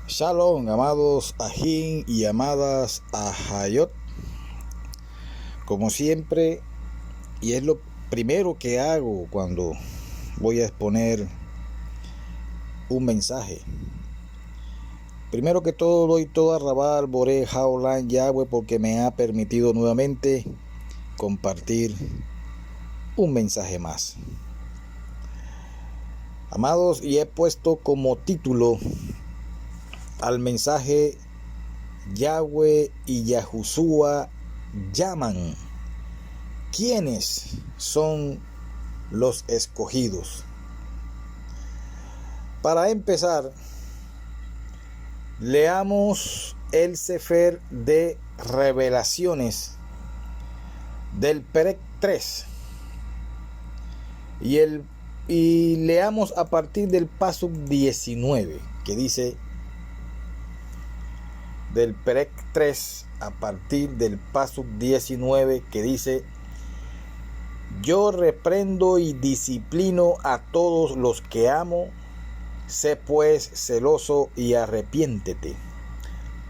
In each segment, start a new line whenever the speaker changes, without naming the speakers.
Shalom, amados Ajín y amadas Ahayot. Como siempre, y es lo primero que hago cuando voy a exponer un mensaje. Primero que todo, doy toda Rabal, Boré, Jaolán, Yahweh, porque me ha permitido nuevamente compartir un mensaje más. Amados, y he puesto como título al mensaje: Yahweh y Yahushua llaman. ¿Quiénes son los escogidos? Para empezar, leamos el Sefer de Revelaciones del Perec 3 y leamos a partir del Pasuk 19, que dice, del Perec 3 a partir del Pasuk 19, que dice: yo reprendo y disciplino a todos los que amo, sé pues celoso y arrepiéntete.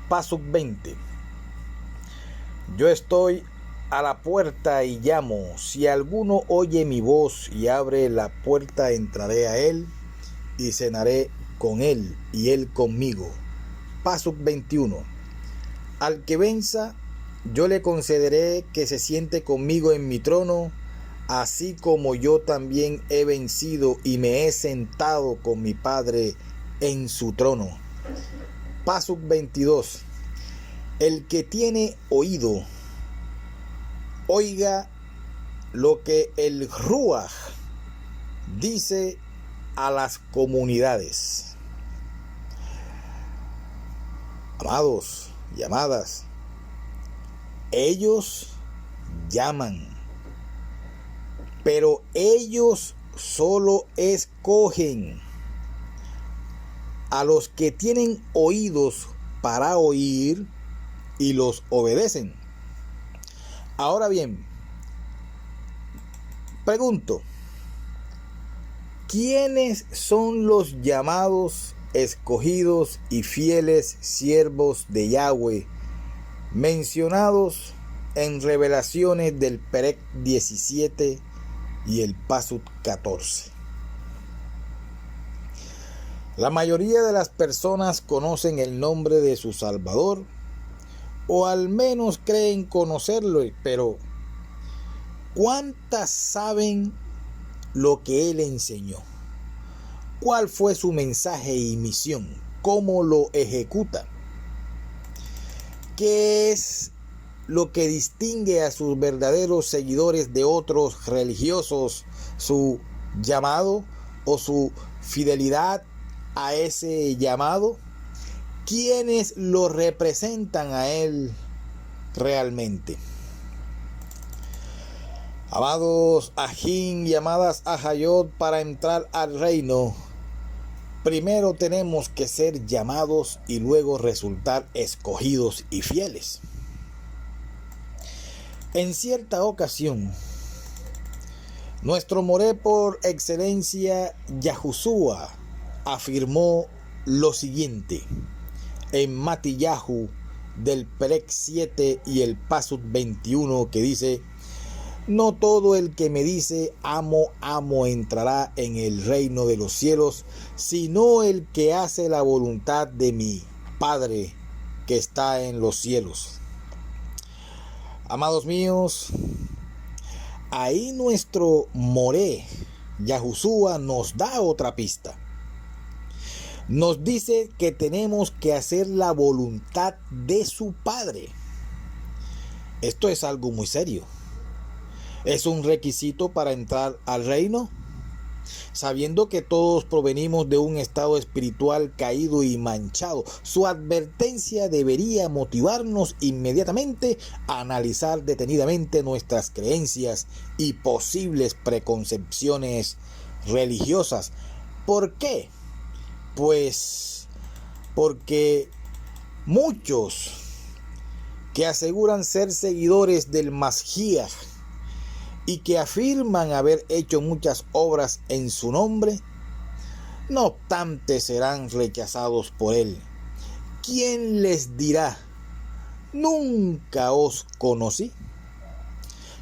Pasuk 20. Yo estoy a la puerta y llamo. Si alguno oye mi voz y abre la puerta, entraré a él y cenaré con él y él conmigo. Pasuk 21. Al que venza, yo le concederé que se siente conmigo en mi trono, así como yo también he vencido y me he sentado con mi Padre en su trono. Pasuk 22. El que tiene oído, oiga lo que el Ruach dice a las comunidades. Amados y amadas, ellos llaman, pero ellos solo escogen a los que tienen oídos para oír y los obedecen. Ahora bien, pregunto, ¿quiénes son los llamados, escogidos y fieles siervos de Yahweh mencionados en Revelaciones del Perec 17 y el Pasuk 14? La mayoría de las personas conocen el nombre de su Salvador, o al menos creen conocerlo, pero ¿cuántas saben lo que Él enseñó? ¿Cuál fue su mensaje y misión? ¿Cómo lo ejecuta? ¿Qué es lo que distingue a sus verdaderos seguidores de otros religiosos? ¿Su llamado o su fidelidad a ese llamado? ¿Quiénes lo representan a Él realmente? Amados Ajín y amadas Ahayot, para entrar al reino, primero tenemos que ser llamados y luego resultar escogidos y fieles. En cierta ocasión, nuestro moré por excelencia, Yahushua, afirmó lo siguiente en Matillahu del Perec 7 y el Pasuk 21, que dice: no todo el que me dice amo, amo entrará en el reino de los cielos, sino el que hace la voluntad de mi Padre que está en los cielos. Amados míos, ahí nuestro moré, Yahushua, nos da otra pista. Nos dice que tenemos que hacer la voluntad de su Padre. Esto es algo muy serio. ¿Es un requisito para entrar al reino? Sabiendo que todos provenimos de un estado espiritual caído y manchado, su advertencia debería motivarnos inmediatamente a analizar detenidamente nuestras creencias y posibles preconcepciones religiosas. ¿Por qué? Pues porque muchos que aseguran ser seguidores del Mashiach y que afirman haber hecho muchas obras en su nombre, no obstante serán rechazados por él, ¿quién les dirá, nunca os conocí?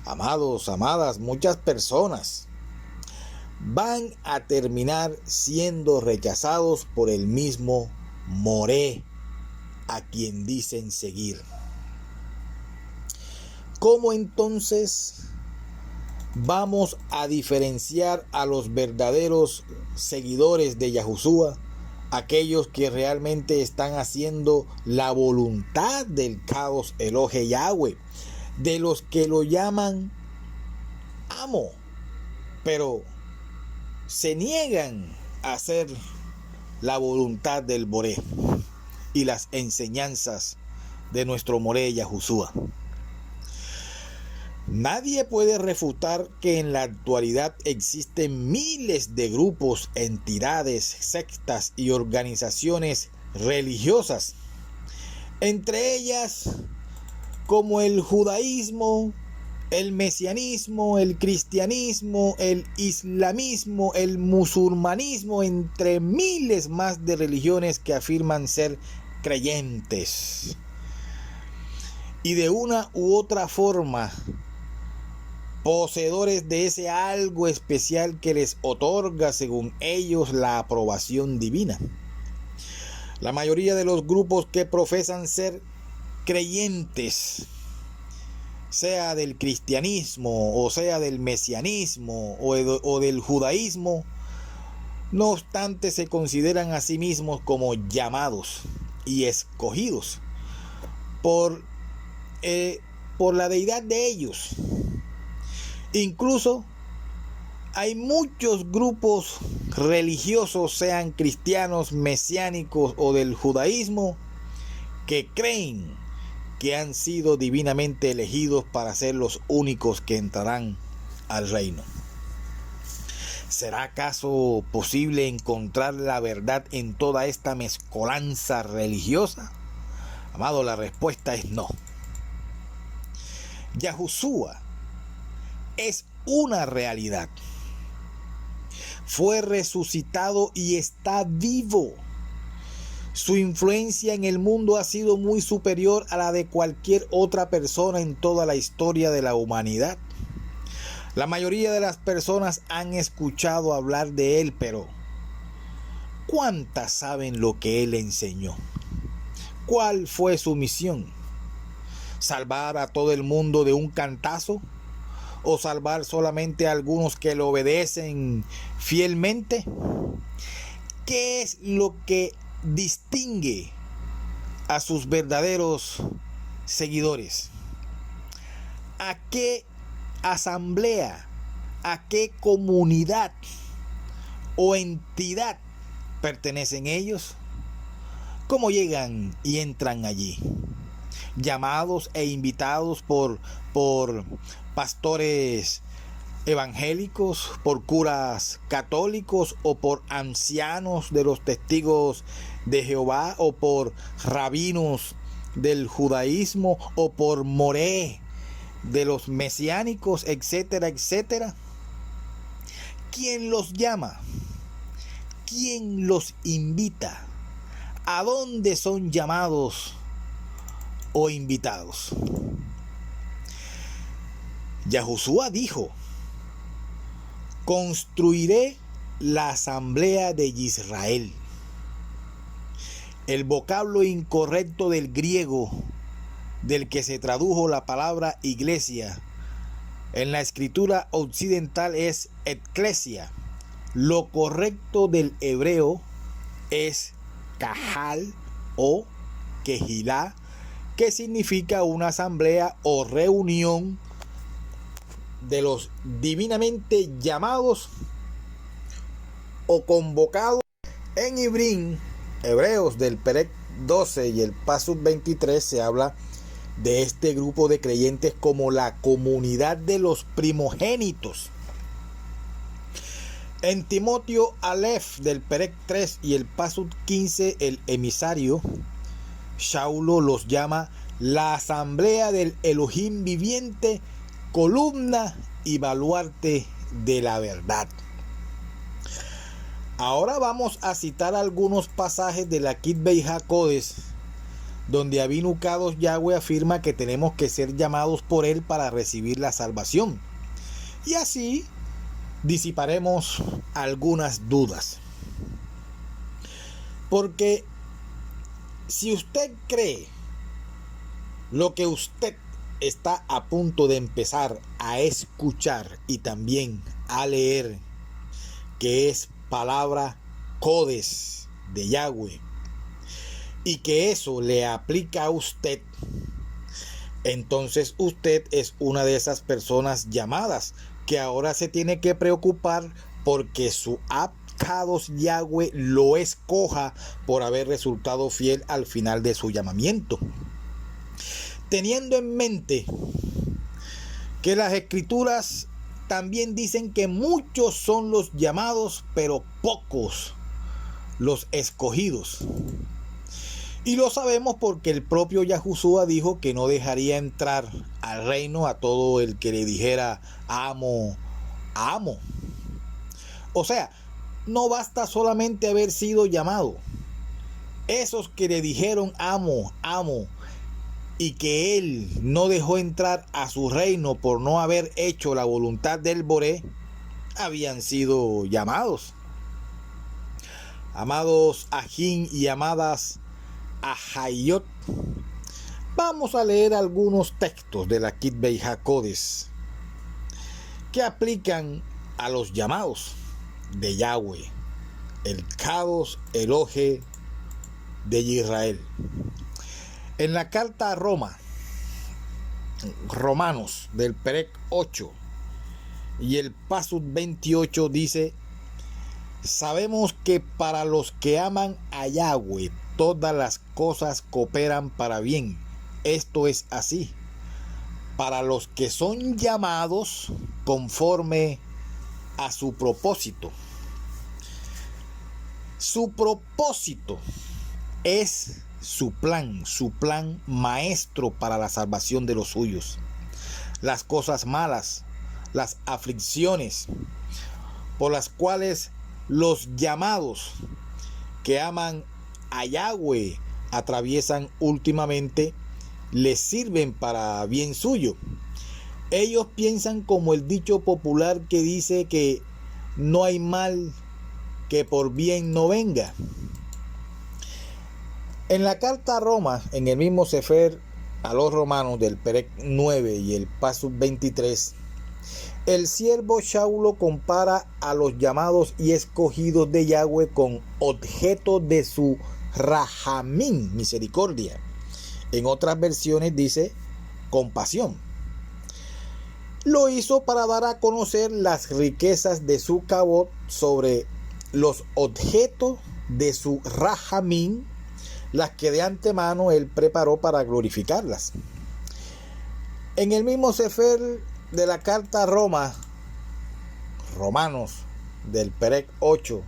Amados, amadas, muchas personas van a terminar siendo rechazados por el mismo Moré a quien dicen seguir. ¿Cómo entonces vamos a diferenciar a los verdaderos seguidores de Yahushua, aquellos que realmente están haciendo la voluntad del Kadosh Elohe Yahweh, de los que lo llaman amo, pero se niegan a hacer la voluntad del Boré y las enseñanzas de nuestro Moré Yahushua? Nadie puede refutar que en la actualidad existen miles de grupos, entidades, sectas y organizaciones religiosas, entre ellas como el judaísmo, el mesianismo, el cristianismo, el islamismo, el musulmanismo, entre miles más de religiones que afirman ser creyentes y de una u otra forma poseedores de ese algo especial que les otorga, según ellos, la aprobación divina. La mayoría de los grupos que profesan ser creyentes, sea del cristianismo o sea del mesianismo o del judaísmo, no obstante se consideran a sí mismos como llamados y escogidos por la deidad de ellos. Incluso hay muchos grupos religiosos, sean cristianos, mesiánicos o del judaísmo, que creen que han sido divinamente elegidos para ser los únicos que entrarán al reino. ¿Será acaso posible encontrar la verdad en toda esta mezcolanza religiosa? Amado, la respuesta es no. Yahushua es una realidad. Fue resucitado y está vivo. Su influencia en el mundo ha sido muy superior a la de cualquier otra persona en toda la historia de la humanidad. La mayoría de las personas han escuchado hablar de él, pero ¿cuántas saben lo que él enseñó? ¿Cuál fue su misión? ¿Salvar a todo el mundo de un cantazo? ¿O salvar solamente a algunos que lo obedecen fielmente? ¿Qué es lo que distingue a sus verdaderos seguidores? ¿A qué asamblea, a qué comunidad o entidad pertenecen ellos? ¿Cómo llegan y entran allí? Llamados e invitados por pastores evangélicos, por curas católicos o por ancianos de los testigos de Jehová o por rabinos del judaísmo o por moré de los mesiánicos, etcétera, etcétera. ¿Quién los llama? ¿Quién los invita? ¿A dónde son llamados o invitados? Yahushua dijo: construiré la asamblea de Israel. El vocablo incorrecto del griego del que se tradujo la palabra iglesia en la escritura occidental es eclesia. Lo correcto del hebreo es kahal o kehilá, que significa una asamblea o reunión de los divinamente llamados o convocados. En Hebreos del Perec 12 y el Pasuk 23 se habla de este grupo de creyentes como la comunidad de los primogénitos. En Timoteo Aleph del Perec 3 y el Pasuk 15, el emisario Shaulo los llama la asamblea del Elohim viviente, columna y baluarte de la verdad. Ahora vamos a citar algunos pasajes de la Ketubot HaKodesh donde Avinu Kadosh Yahweh afirma que tenemos que ser llamados por Él para recibir la salvación. Y así disiparemos algunas dudas. Porque si usted cree lo que usted está a punto de empezar a escuchar y también a leer, que es palabra Codes de Yahweh, y que eso le aplica a usted, entonces usted es una de esas personas llamadas que ahora se tiene que preocupar porque su Kadosh Yahweh lo escoja por haber resultado fiel al final de su llamamiento. Teniendo en mente que las escrituras también dicen que muchos son los llamados, pero pocos los escogidos. Y lo sabemos porque el propio Yahushua dijo que no dejaría entrar al reino a todo el que le dijera amo, amo. O sea, no basta solamente haber sido llamado. Esos que le dijeron amo, amo, y que él no dejó entrar a su reino por no haber hecho la voluntad del Boré, habían sido llamados. Amados ajín y amadas Ahayot, vamos a leer algunos textos de la Kitbei HaKodesh que aplican a los llamados de Yahweh, el Kadosh Elohe de Israel. En la carta a Romanos del Perec 8 y el Pasuk 28 dice: sabemos que para los que aman a Yahweh todas las cosas cooperan para bien. Esto es así para los que son llamados conforme a su propósito. Su propósito es su plan maestro para la salvación de los suyos. Las cosas malas, las aflicciones por las cuales los llamados que aman a Yahweh atraviesan últimamente, les sirven para bien suyo. Ellos piensan como el dicho popular que dice que no hay mal que por bien no venga. En la carta a Roma, en el mismo Sefer a los Romanos del Perec 9 y el Pasuk 23, el siervo Shaulo compara a los llamados y escogidos de Yahweh con objeto de su Rahamín, misericordia. En otras versiones dice compasión. Lo hizo para dar a conocer las riquezas de su Kabod sobre los objetos de su Rahamín, las que de antemano él preparó para glorificarlas. En el mismo Sefer de la carta a Romanos del Perec 8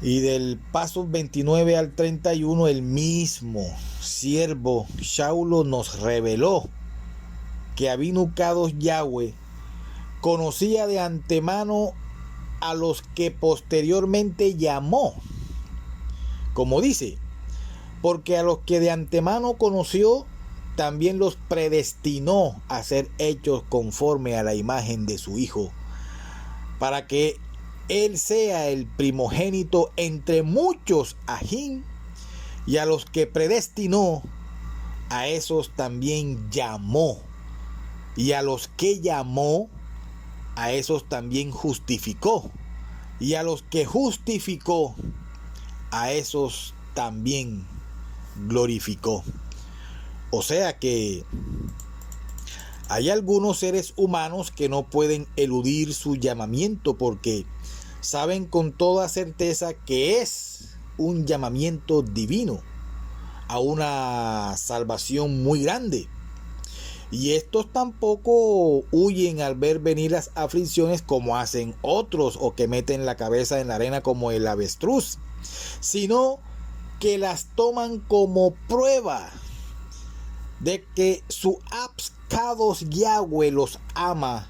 y del Pasuk 29 al 31, el mismo siervo Shaulo nos reveló que Avinu Kadosh Yahweh conocía de antemano a los que posteriormente llamó. Como dice, porque a los que de antemano conoció, también los predestinó a ser hechos conforme a la imagen de su Hijo, para que él sea el primogénito entre muchos ajín, y a los que predestinó, a esos también llamó, y a los que llamó, a esos también justificó, y a los que justificó, a esos también glorificó. O sea que hay algunos seres humanos que no pueden eludir su llamamiento porque saben con toda certeza que es un llamamiento divino a una salvación muy grande. Y estos tampoco huyen al ver venir las aflicciones como hacen otros, o que meten la cabeza en la arena como el avestruz, sino que las toman como prueba de que su Kadosh Yahweh los ama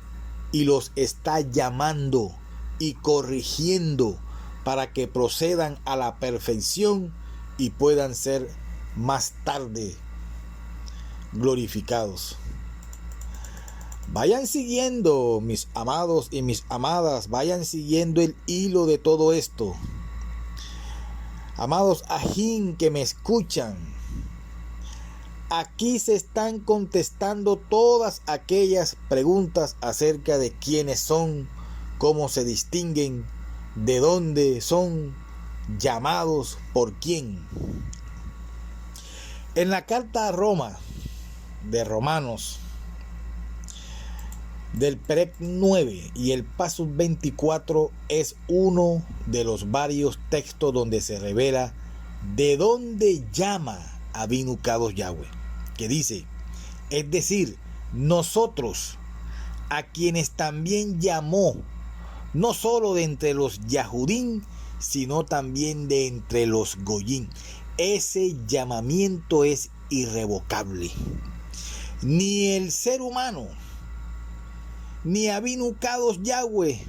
y los está llamando y corrigiendo para que procedan a la perfección y puedan ser más tarde glorificados. Vayan siguiendo, mis amados y mis amadas, vayan siguiendo el hilo de todo esto. Amados ajín que me escuchan, aquí se están contestando todas aquellas preguntas acerca de quiénes son, cómo se distinguen, de dónde son, llamados por quién. En la carta a Roma de Romanos, del Perec 9 y el Paso 24 es uno de los varios textos donde se revela de dónde llama Avinu Kadosh Yahweh, que dice, es decir, nosotros, a quienes también llamó, no solo de entre los Yahudín, sino también de entre los Goyín. Ese llamamiento es irrevocable. Ni el ser humano, ni Avinu Kadosh Yahweh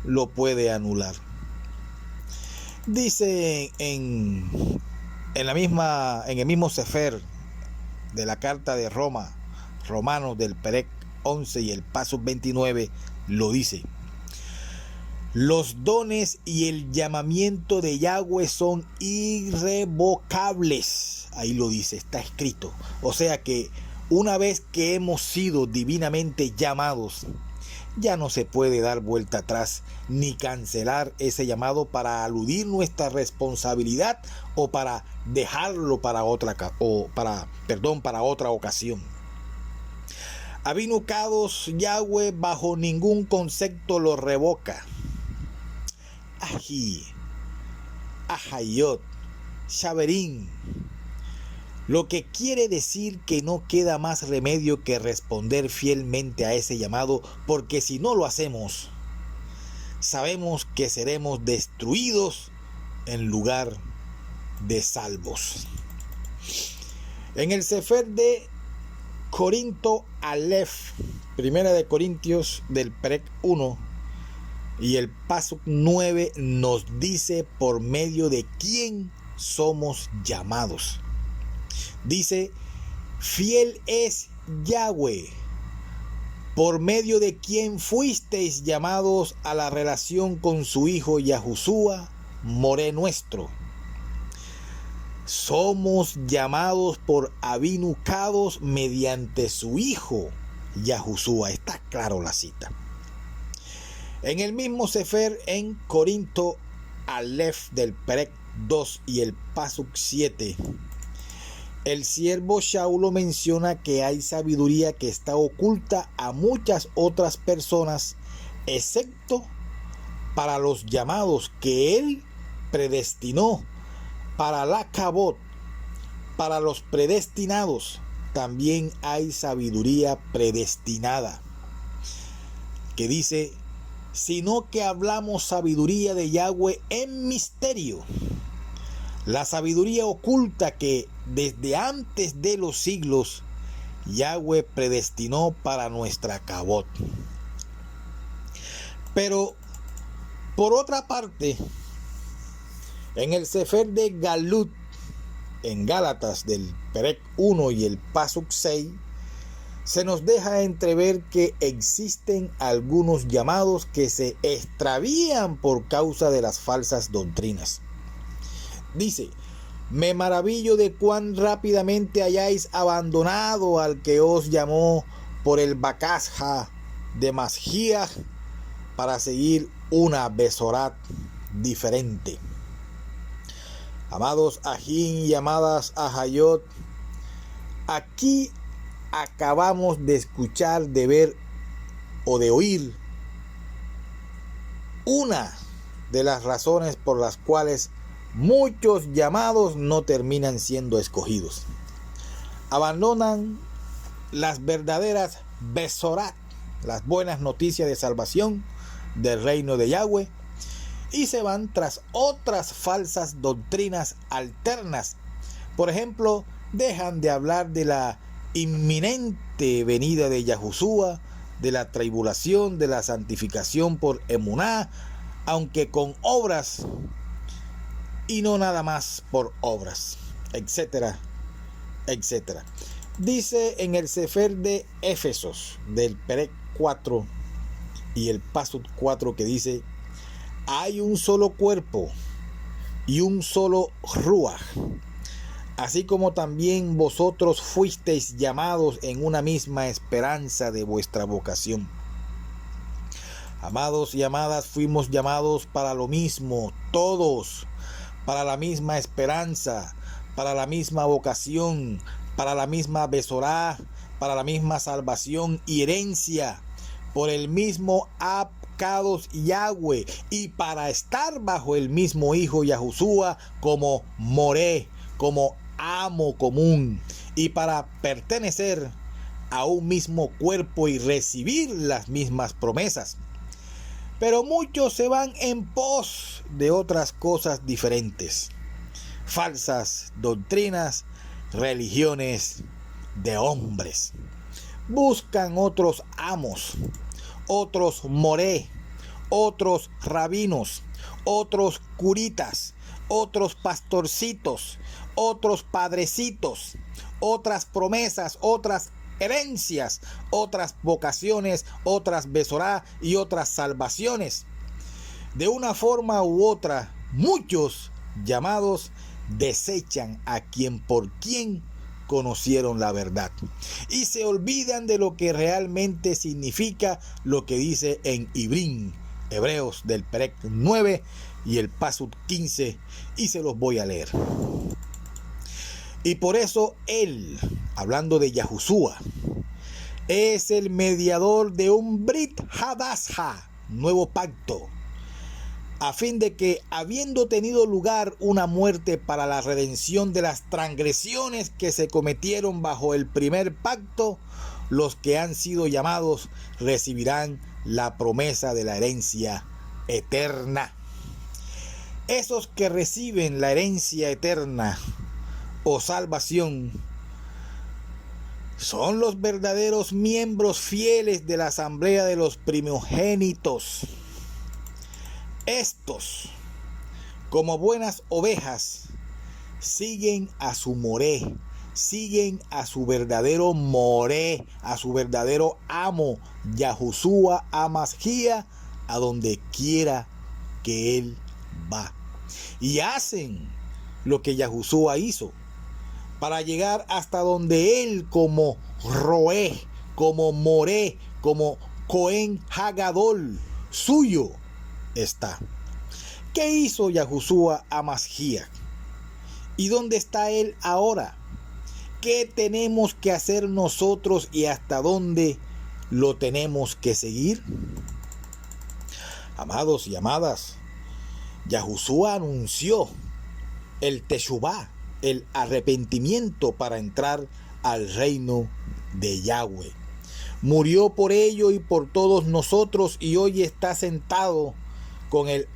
lo puede anular. Dice en el mismo Sefer de la carta de Roma, Romanos del Perec 11 y el Paso 29, lo dice. Los dones y el llamamiento de Yahweh son irrevocables. Ahí lo dice, está escrito. O sea que una vez que hemos sido divinamente llamados, ya no se puede dar vuelta atrás ni cancelar ese llamado para aludir nuestra responsabilidad o para dejarlo para otra ocasión. Avinu Kadosh Yahweh bajo ningún concepto lo revoca. Ají, Ahayot, Shaverín. Lo que quiere decir que no queda más remedio que responder fielmente a ese llamado, porque si no lo hacemos, sabemos que seremos destruidos en lugar de salvos. En el Sefer de Corinto Aleph, Primera de Corintios del Perec 1 y el Paso 9 nos dice por medio de quién somos llamados. Dice, fiel es Yahweh, por medio de quien fuisteis llamados a la relación con su Hijo Yahushua, Moré nuestro. Somos llamados por Avinu Kadosh mediante su Hijo Yahushua. Está claro la cita. En el mismo Sefer en Corinto Aleph del Perec 2 y el Pasuk 7, el siervo Shaulo menciona que hay sabiduría que está oculta a muchas otras personas, excepto para los llamados que él predestinó, para la Kabot, para los predestinados, también hay sabiduría predestinada, que dice, sino que hablamos sabiduría de Yahweh en misterio. La sabiduría oculta que desde antes de los siglos Yahweh predestinó para nuestra Kabot. Pero por otra parte, en el Sefer de Galut, en Gálatas del Perec 1 y el Pasuk 6, se nos deja entrever que existen algunos llamados que se extravían por causa de las falsas doctrinas. Dice, me maravillo de cuán rápidamente hayáis abandonado al que os llamó por el Bakasja de Mashiach para seguir una Besorat diferente. Amados ajín y amadas ahayot, aquí acabamos de escuchar, de ver o de oír una de las razones por las cuales muchos llamados no terminan siendo escogidos. Abandonan las verdaderas Besorat, las buenas noticias de salvación del reino de Yahweh, y se van tras otras falsas doctrinas alternas. Por ejemplo, dejan de hablar de la inminente venida de Yahushua, de la tribulación, de la santificación por emuná, aunque con obras y no nada más por obras. etcétera, etcétera. Dice en el Sefer de Éfesos, del Perec 4 y el Pasuk 4, que dice: hay un solo cuerpo y un solo Ruach, así como también vosotros fuisteis llamados en una misma esperanza de vuestra vocación. Amados y amadas, fuimos llamados para lo mismo, todos, para la misma esperanza, para la misma vocación, para la misma besorá, para la misma salvación y herencia, por el mismo Kadosh Yahweh, y para estar bajo el mismo Hijo Yahushua como Moré, como amo común, y para pertenecer a un mismo cuerpo y recibir las mismas promesas. Pero muchos se van en pos de otras cosas diferentes, falsas doctrinas, religiones de hombres. Buscan otros amos, otros moré, otros rabinos, otros curitas, otros pastorcitos, otros padrecitos, otras promesas, otras herencias, otras vocaciones, otras besorá y otras salvaciones. De una forma u otra, muchos llamados desechan a por quien conocieron la verdad y se olvidan de lo que realmente significa lo que dice en Hebreos del Perec 9 y el Pasuk 15, y se los voy a leer. Y por eso él, hablando de Yahushua, es el mediador de un Brit Hadasha, nuevo pacto, a fin de que, habiendo tenido lugar una muerte para la redención de las transgresiones que se cometieron bajo el primer pacto, los que han sido llamados recibirán la promesa de la herencia eterna. Esos que reciben la herencia eterna o salvación son los verdaderos miembros fieles de la asamblea de los primogénitos. Estos, como buenas ovejas, siguen a su moré, siguen a su verdadero moré, a su verdadero amo, Yahushua Hamashiach, a donde quiera que él va. Y hacen lo que Yahushua hizo para llegar hasta donde él, como Roé, como Moré, como Cohen Hagadol suyo, está. ¿Qué hizo Yahushua Hamashiach? ¿Y dónde está él ahora? ¿Qué tenemos que hacer nosotros y hasta dónde lo tenemos que seguir? Amados y amadas, Yahushua anunció el Teshuvá, el arrepentimiento para entrar al reino de Yahweh. Murió por ello y por todos nosotros, y hoy está sentado con el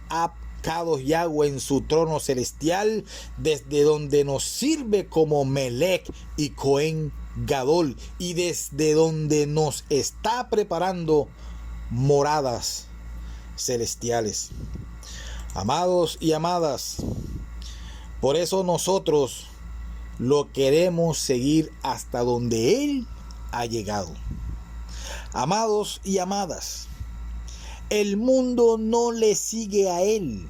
Kadosh Yahweh en su trono celestial, desde donde nos sirve como Melech y Cohen Gadol, y desde donde nos está preparando moradas celestiales. Amados y amadas, por eso nosotros lo queremos seguir hasta donde él ha llegado. Amados y amadas, el mundo no le sigue a él,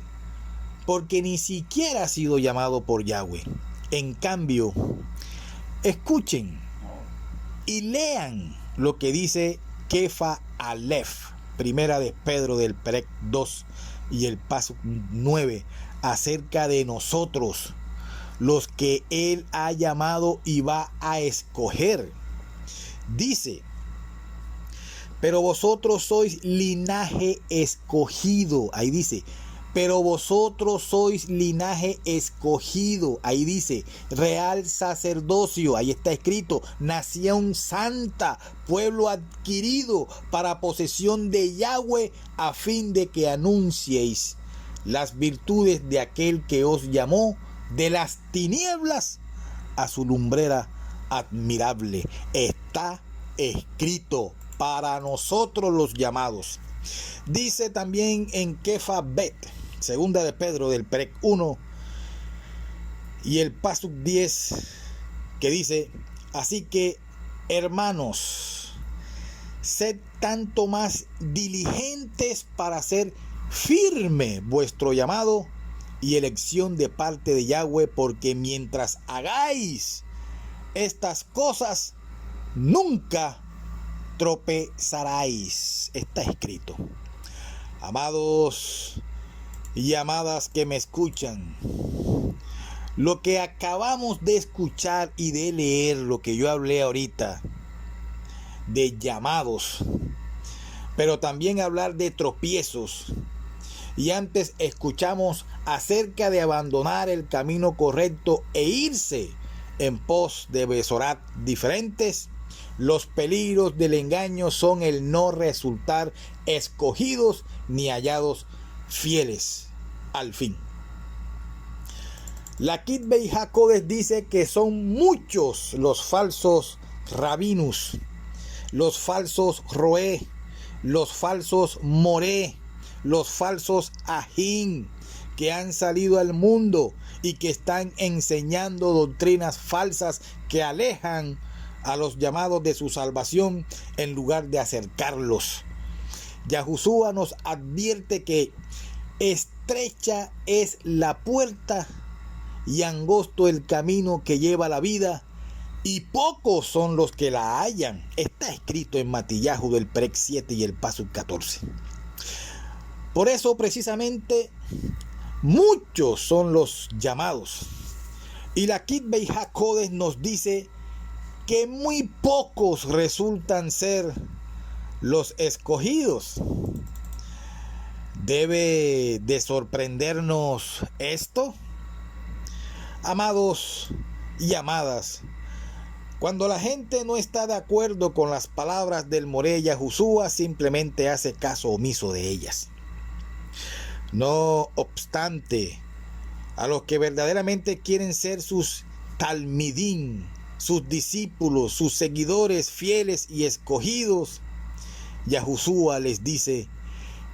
porque ni siquiera ha sido llamado por Yahweh. En cambio, escuchen y lean lo que dice Kefa Aleph, primera de Pedro del Perec 2 y el Pasuk 9, acerca de nosotros, los que él ha llamado y va a escoger. Dice: pero vosotros sois linaje escogido. Ahí dice: pero vosotros sois linaje escogido. Ahí dice: real sacerdocio. Ahí está escrito: nación santa, pueblo adquirido para posesión de Yahweh, a fin de que anunciéis las virtudes de aquel que os llamó de las tinieblas a su lumbrera admirable. Está escrito para nosotros los llamados. Dice también en Kefa Bet, segunda de Pedro del Perec 1 Y el Pasuk 10 que dice: así que, hermanos, sed tanto más diligentes para hacer firme vuestro llamado y elección de parte de Yahweh, porque mientras hagáis estas cosas, nunca tropezaráis. Está escrito. Amados y amadas que me escuchan, lo que acabamos de escuchar y de leer, lo que yo hablé ahorita, de llamados, pero también hablar de tropiezos, y antes escuchamos acerca de abandonar el camino correcto e irse en pos de besorat diferentes. Los peligros del engaño son el no resultar escogidos ni hallados fieles al fin. La Kitbei HaKodesh dice que son muchos los falsos rabinus, los falsos roé, los falsos moré, los falsos ajín que han salido al mundo y que están enseñando doctrinas falsas que alejan a los llamados de su salvación en lugar de acercarlos. Yahushua nos advierte que estrecha es la puerta y angosto el camino que lleva a la vida, y pocos son los que la hallan. Está escrito en Matillahu del Perek 7 y el Pasuk 14. Por eso precisamente muchos son los llamados. Y la Kitbei HaKodesh nos dice que muy pocos resultan ser los escogidos. ¿Debe de sorprendernos esto? Amados y amadas, cuando la gente no está de acuerdo con las palabras del Moré Yahushua, simplemente hace caso omiso de ellas. No obstante, a los que verdaderamente quieren ser sus talmidín, sus discípulos, sus seguidores fieles y escogidos, Yahushua les dice: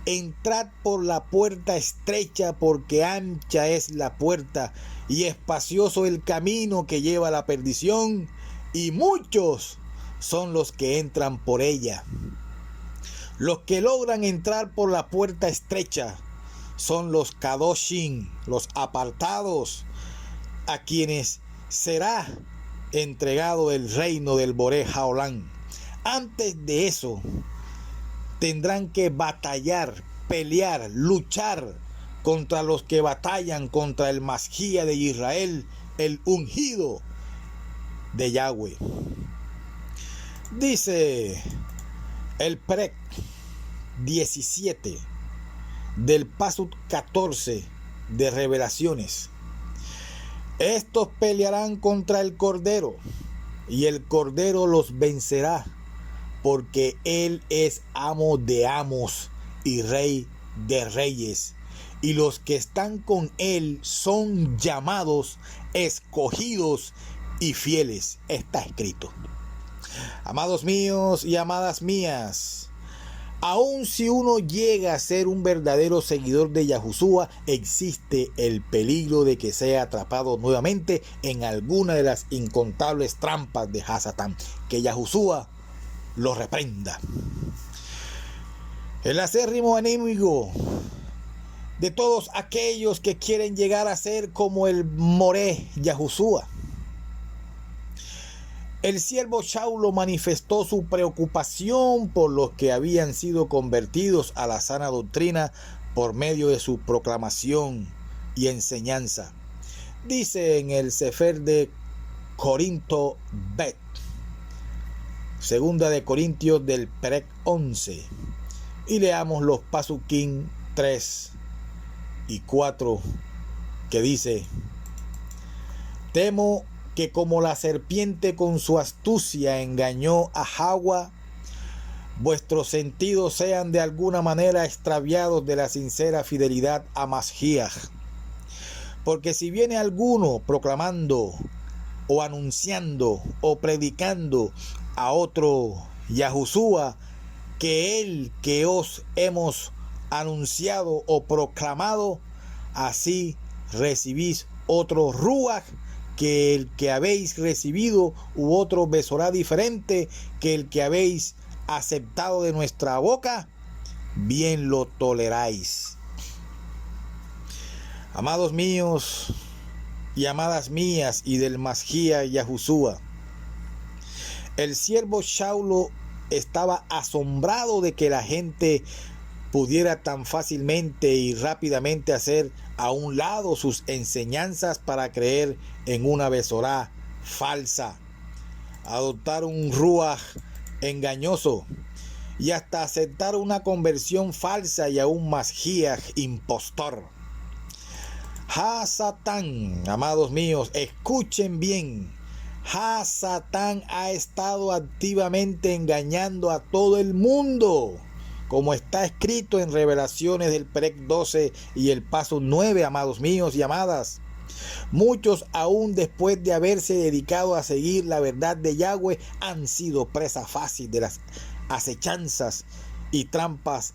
entrad por la puerta estrecha, porque ancha es la puerta y espacioso el camino que lleva a la perdición, y muchos son los que entran por ella. Los que logran entrar por la puerta estrecha son los kadoshim, los apartados, a quienes será entregado el reino del Boré Haolán. Antes de eso, tendrán que batallar, pelear, luchar contra los que batallan contra el Mashiach de Israel, el ungido de Yahweh. Dice el Perek 17 del Pasuk 14 de Revelaciones: estos pelearán contra el Cordero, y el Cordero los vencerá, porque Él es amo de amos y rey de reyes, y los que están con Él son llamados, escogidos y fieles. Está escrito. Amados míos y amadas mías, aun si uno llega a ser un verdadero seguidor de Yahushua, existe el peligro de que sea atrapado nuevamente en alguna de las incontables trampas de Hasatán. Que Yahushua lo reprenda. El acérrimo enemigo de todos aquellos que quieren llegar a ser como el Moré Yahushua. El siervo Shaulo manifestó su preocupación por los que habían sido convertidos a la sana doctrina por medio de su proclamación y enseñanza. Dice en el Sefer de Corinto Bet, segunda de Corintios del Perek 11, y leamos los Pasukim 3 y 4, que dice: temo que como la serpiente con su astucia engañó a Hawa, vuestros sentidos sean de alguna manera extraviados de la sincera fidelidad a Mashiach. Porque si viene alguno proclamando o anunciando o predicando a otro Yahushua que el que os hemos anunciado o proclamado, así recibís otro Ruach que el que habéis recibido u otro besará diferente que el que habéis aceptado de nuestra boca, bien lo toleráis. Amados míos y amadas mías y del Mashiach Yahushua, el siervo Saulo estaba asombrado de que la gente pudiera tan fácilmente y rápidamente hacer a un lado sus enseñanzas para creer en una besorá falsa, adoptar un ruaj engañoso y hasta aceptar una conversión falsa y a un Mashiach impostor. Satán, amados míos, escuchen bien. Satán ha estado activamente engañando a todo el mundo, como está escrito en Revelaciones del Perec 12 y el paso 9, amados míos y amadas. Muchos, aún después de haberse dedicado a seguir la verdad de Yahweh, han sido presa fácil de las acechanzas y trampas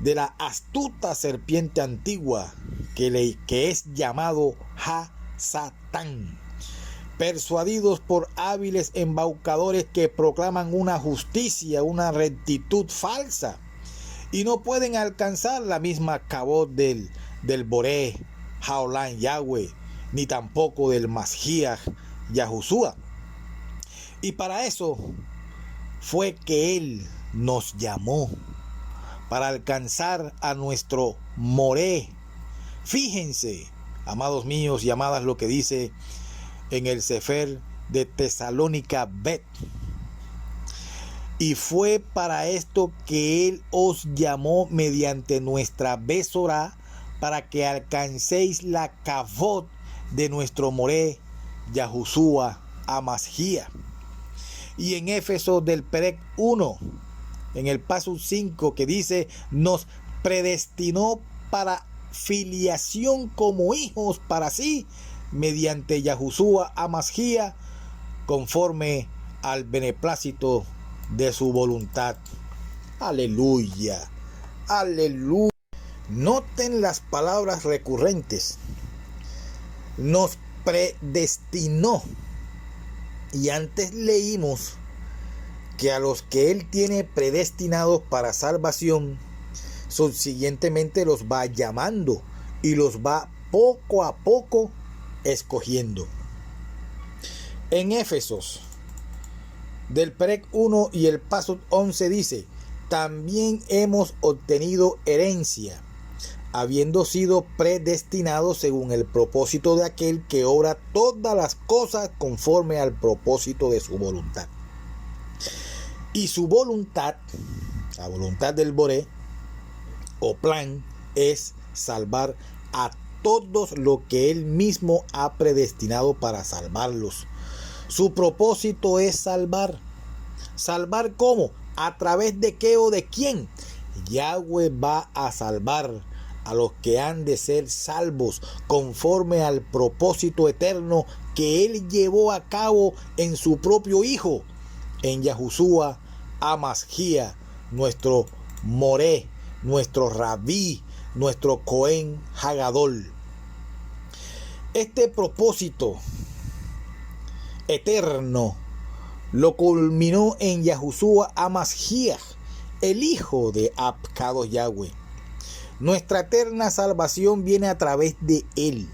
de la astuta serpiente antigua que es llamado Satán, persuadidos por hábiles embaucadores que proclaman una justicia, una rectitud falsa, y no pueden alcanzar la misma cabot del Boré Haolam Yahweh, ni tampoco del Mashiach Yahushua. Y para eso fue que Él nos llamó, para alcanzar a nuestro Moré. Fíjense, amados míos y amadas, lo que dice en el Sefer de Tesalónica Bet. Y fue para esto que Él os llamó mediante nuestra besorá, para que alcancéis la kavod de nuestro Moré Yahushua Amashiach. Y en Éfeso del Perec 1, en el paso 5, que dice: nos predestinó para filiación como hijos para sí, mediante Yahushua Amashiach, conforme al beneplácito de su voluntad. Aleluya, aleluya. Noten las palabras recurrentes. Nos predestinó. Y antes leímos que a los que Él tiene predestinados para salvación, subsiguientemente los va llamando y los va poco a poco escogiendo. En Éfesos del Perec 1 y el paso 11 dice: también hemos obtenido herencia, habiendo sido predestinados según el propósito de aquel que obra todas las cosas conforme al propósito de su voluntad. Y su voluntad, la voluntad del Boré o plan, es salvar a todos los que Él mismo ha predestinado para salvarlos. Su propósito es salvar. ¿Salvar cómo? ¿A través de qué o de quién? Yahweh va a salvar a los que han de ser salvos conforme al propósito eterno que Él llevó a cabo en su propio Hijo, en Yahushua Amashiach, nuestro Moré, nuestro Rabí, nuestro Cohen Hagadol. Este propósito eterno lo culminó en Yahushua Amashiach, el Hijo de Abkados Yahweh. Nuestra eterna salvación viene a través de Él.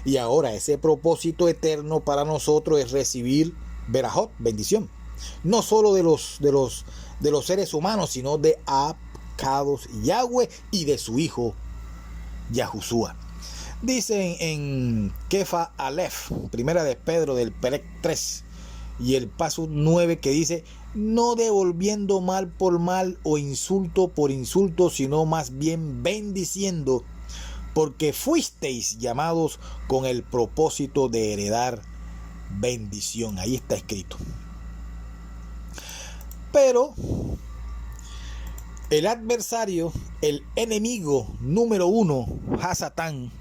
Y ahora ese propósito eterno para nosotros es recibir Berajot, bendición. No solo de los seres humanos, sino de Abkados Yahweh y de su Hijo Yahushua. Dicen en Kefa Aleph, primera de Pedro del Perec 3 y el paso 9, que dice: no devolviendo mal por mal o insulto por insulto, sino más bien bendiciendo, porque fuisteis llamados con el propósito de heredar bendición. Ahí está escrito. Pero el adversario, el enemigo número uno, Satán,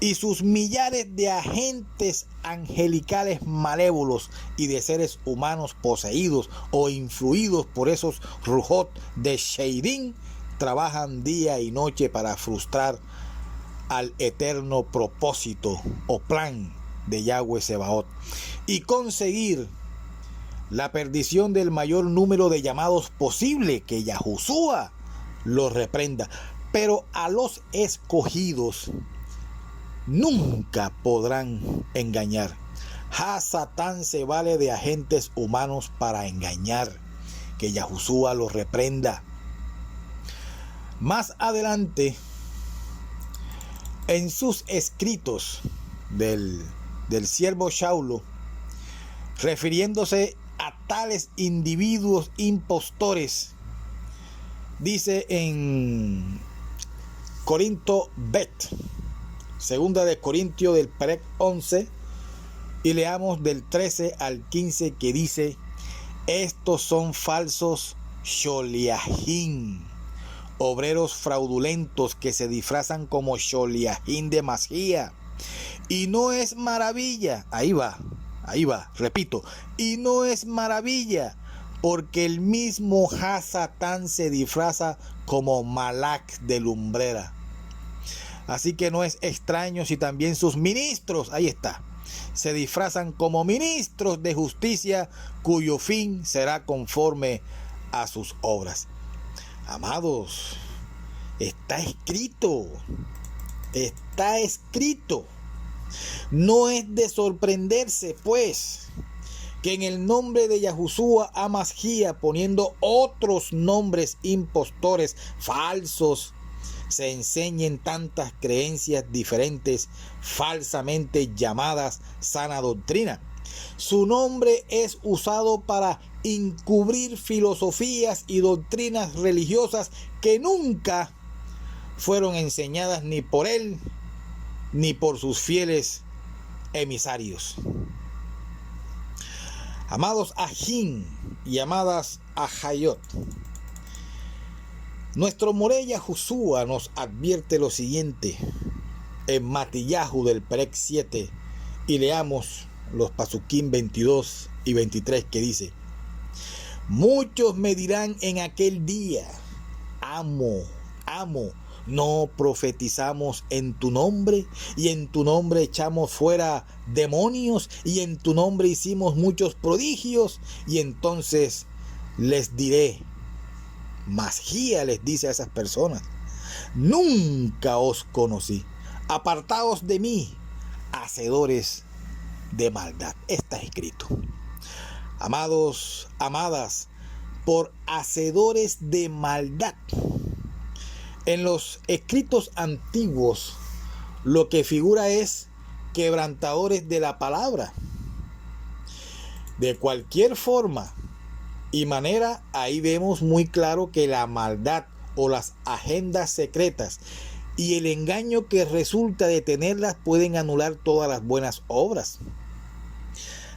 y sus millares de agentes angelicales malévolos y de seres humanos poseídos o influidos por esos rujot de Sheidim, trabajan día y noche para frustrar al eterno propósito o plan de Yahweh Sebaot y conseguir la perdición del mayor número de llamados posible, que Yahushua los reprenda. Pero a los escogidos nunca podrán engañar. Satán se vale de agentes humanos para engañar. Que Yahushua los reprenda. Más adelante, en sus escritos del siervo Saulo, refiriéndose a tales individuos impostores, dice en Corinto Bet, segunda de Corintios del Perec 11, y leamos del 13 al 15, que dice: estos son falsos sholiahim, obreros fraudulentos que se disfrazan como sholiahim de Masía. Y no es maravilla, ahí va, repito, y no es maravilla, porque el mismo Satán se disfraza como Malak de lumbrera. Así que no es extraño si también sus ministros, ahí está, se disfrazan como ministros de justicia, cuyo fin será conforme a sus obras. Amados, está escrito. No es de sorprenderse, pues, que en el nombre de Yahushua Hamashiach, poniendo otros nombres impostores falsos, se enseñen tantas creencias diferentes, falsamente llamadas sana doctrina. Su nombre es usado para encubrir filosofías y doctrinas religiosas que nunca fueron enseñadas ni por él ni por sus fieles emisarios. Amados Ajin y amadas Ajayot, nuestro Moré Yahushua nos advierte lo siguiente en Matillahu del Perec 7, y leamos los Pasukim 22 y 23, que dice: muchos me dirán en aquel día: amo, no profetizamos en tu nombre, y en tu nombre echamos fuera demonios, y en tu nombre hicimos muchos prodigios. Y entonces les diré, Masía les dice a esas personas: nunca os conocí, apartaos de mí, hacedores de maldad. Está escrito. Amados, amadas, por hacedores de maldad. En los escritos antiguos, lo que figura es quebrantadores de la palabra. De cualquier forma y manera, ahí vemos muy claro que la maldad o las agendas secretas y el engaño que resulta de tenerlas pueden anular todas las buenas obras.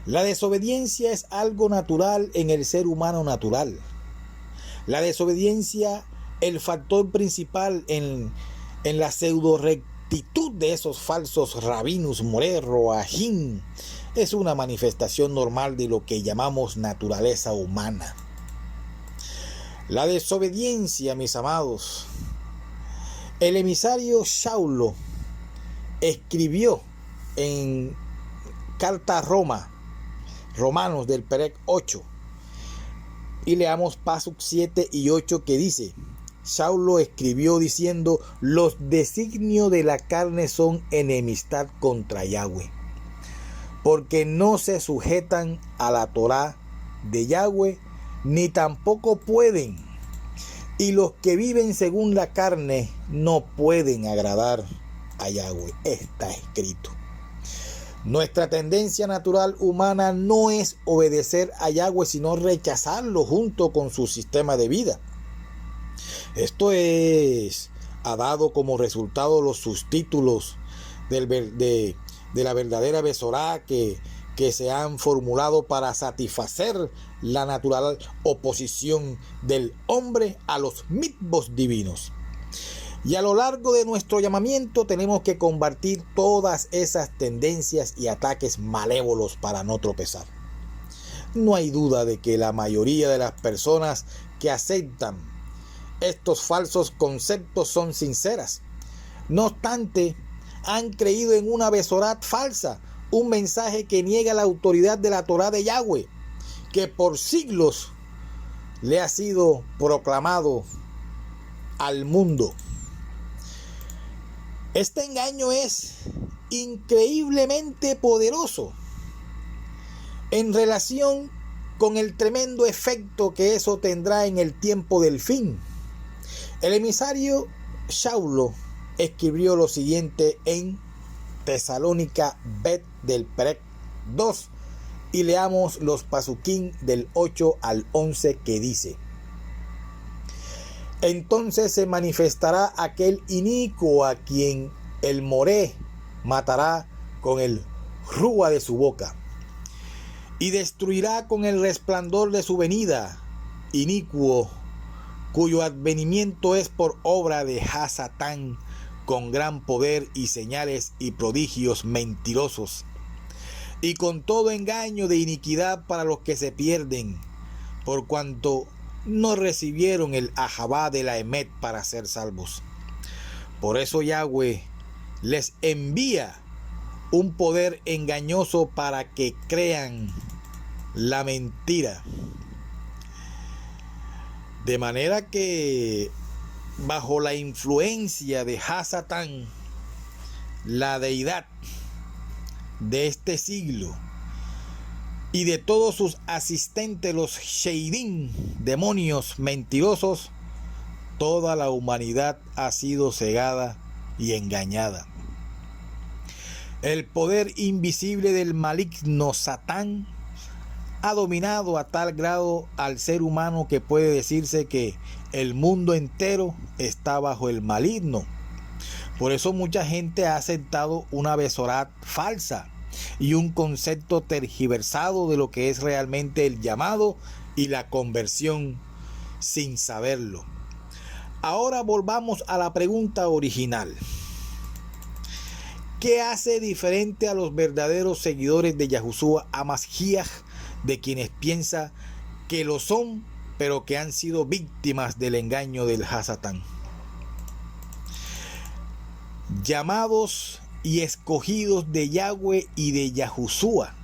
La desobediencia es algo natural en el ser humano natural. La desobediencia, el factor principal en la pseudo rectitud de esos falsos rabinos morero ajín, es una manifestación normal de lo que llamamos naturaleza humana. La desobediencia, mis amados, el emisario Saulo escribió en carta a Romanos del Perec 8, y leamos Pasuk 7 y 8, que dice: Saulo escribió diciendo: los designios de la carne son enemistad contra Yahweh, porque no se sujetan a la Torá de Yahweh, ni tampoco pueden, y los que viven según la carne no pueden agradar a Yahweh. Está escrito. Nuestra tendencia natural humana no es obedecer a Yahweh, sino rechazarlo junto con su sistema de vida. Esto ha dado como resultado los subtítulos de la verdadera Besorá que se han formulado para satisfacer la natural oposición del hombre a los mitzvos divinos. Y a lo largo de nuestro llamamiento tenemos que combatir todas esas tendencias y ataques malévolos para no tropezar. No hay duda de que la mayoría de las personas que aceptan estos falsos conceptos son sinceras. No obstante, han creído en una besorat falsa un mensaje que niega la autoridad de la Torá de Yahweh, que por siglos le ha sido proclamado al mundo. Este engaño es increíblemente poderoso en relación con el tremendo efecto que eso tendrá en el tiempo del fin. El emisario Saulo escribió lo siguiente en Tesalónica Bet del Perec 2 y leamos los pasuquín del 8 al 11 que dice: entonces se manifestará aquel inicuo a quien el Moré matará con el rúa de su boca y destruirá con el resplandor de su venida, inicuo cuyo advenimiento es por obra de Hasatán, con gran poder y señales y prodigios mentirosos, y con todo engaño de iniquidad para los que se pierden, por cuanto no recibieron el ajabá de la Emet para ser salvos. Por eso Yahweh les envía un poder engañoso para que crean la mentira. De manera que bajo la influencia de Hasatán, la deidad de este siglo, y de todos sus asistentes, los Sheidim, demonios mentirosos, toda la humanidad ha sido cegada y engañada. El poder invisible del maligno Satán ha dominado a tal grado al ser humano que puede decirse que el mundo entero está bajo el maligno. Por eso mucha gente ha aceptado una besorat falsa y un concepto tergiversado de lo que es realmente el llamado y la conversión sin saberlo. Ahora volvamos a la pregunta original. ¿Qué hace diferente a los verdaderos seguidores de Yahushua Hamashiach de quienes piensa que lo son, pero que han sido víctimas del engaño del Hasatán? Llamados y escogidos de Yahweh y de Yahushua.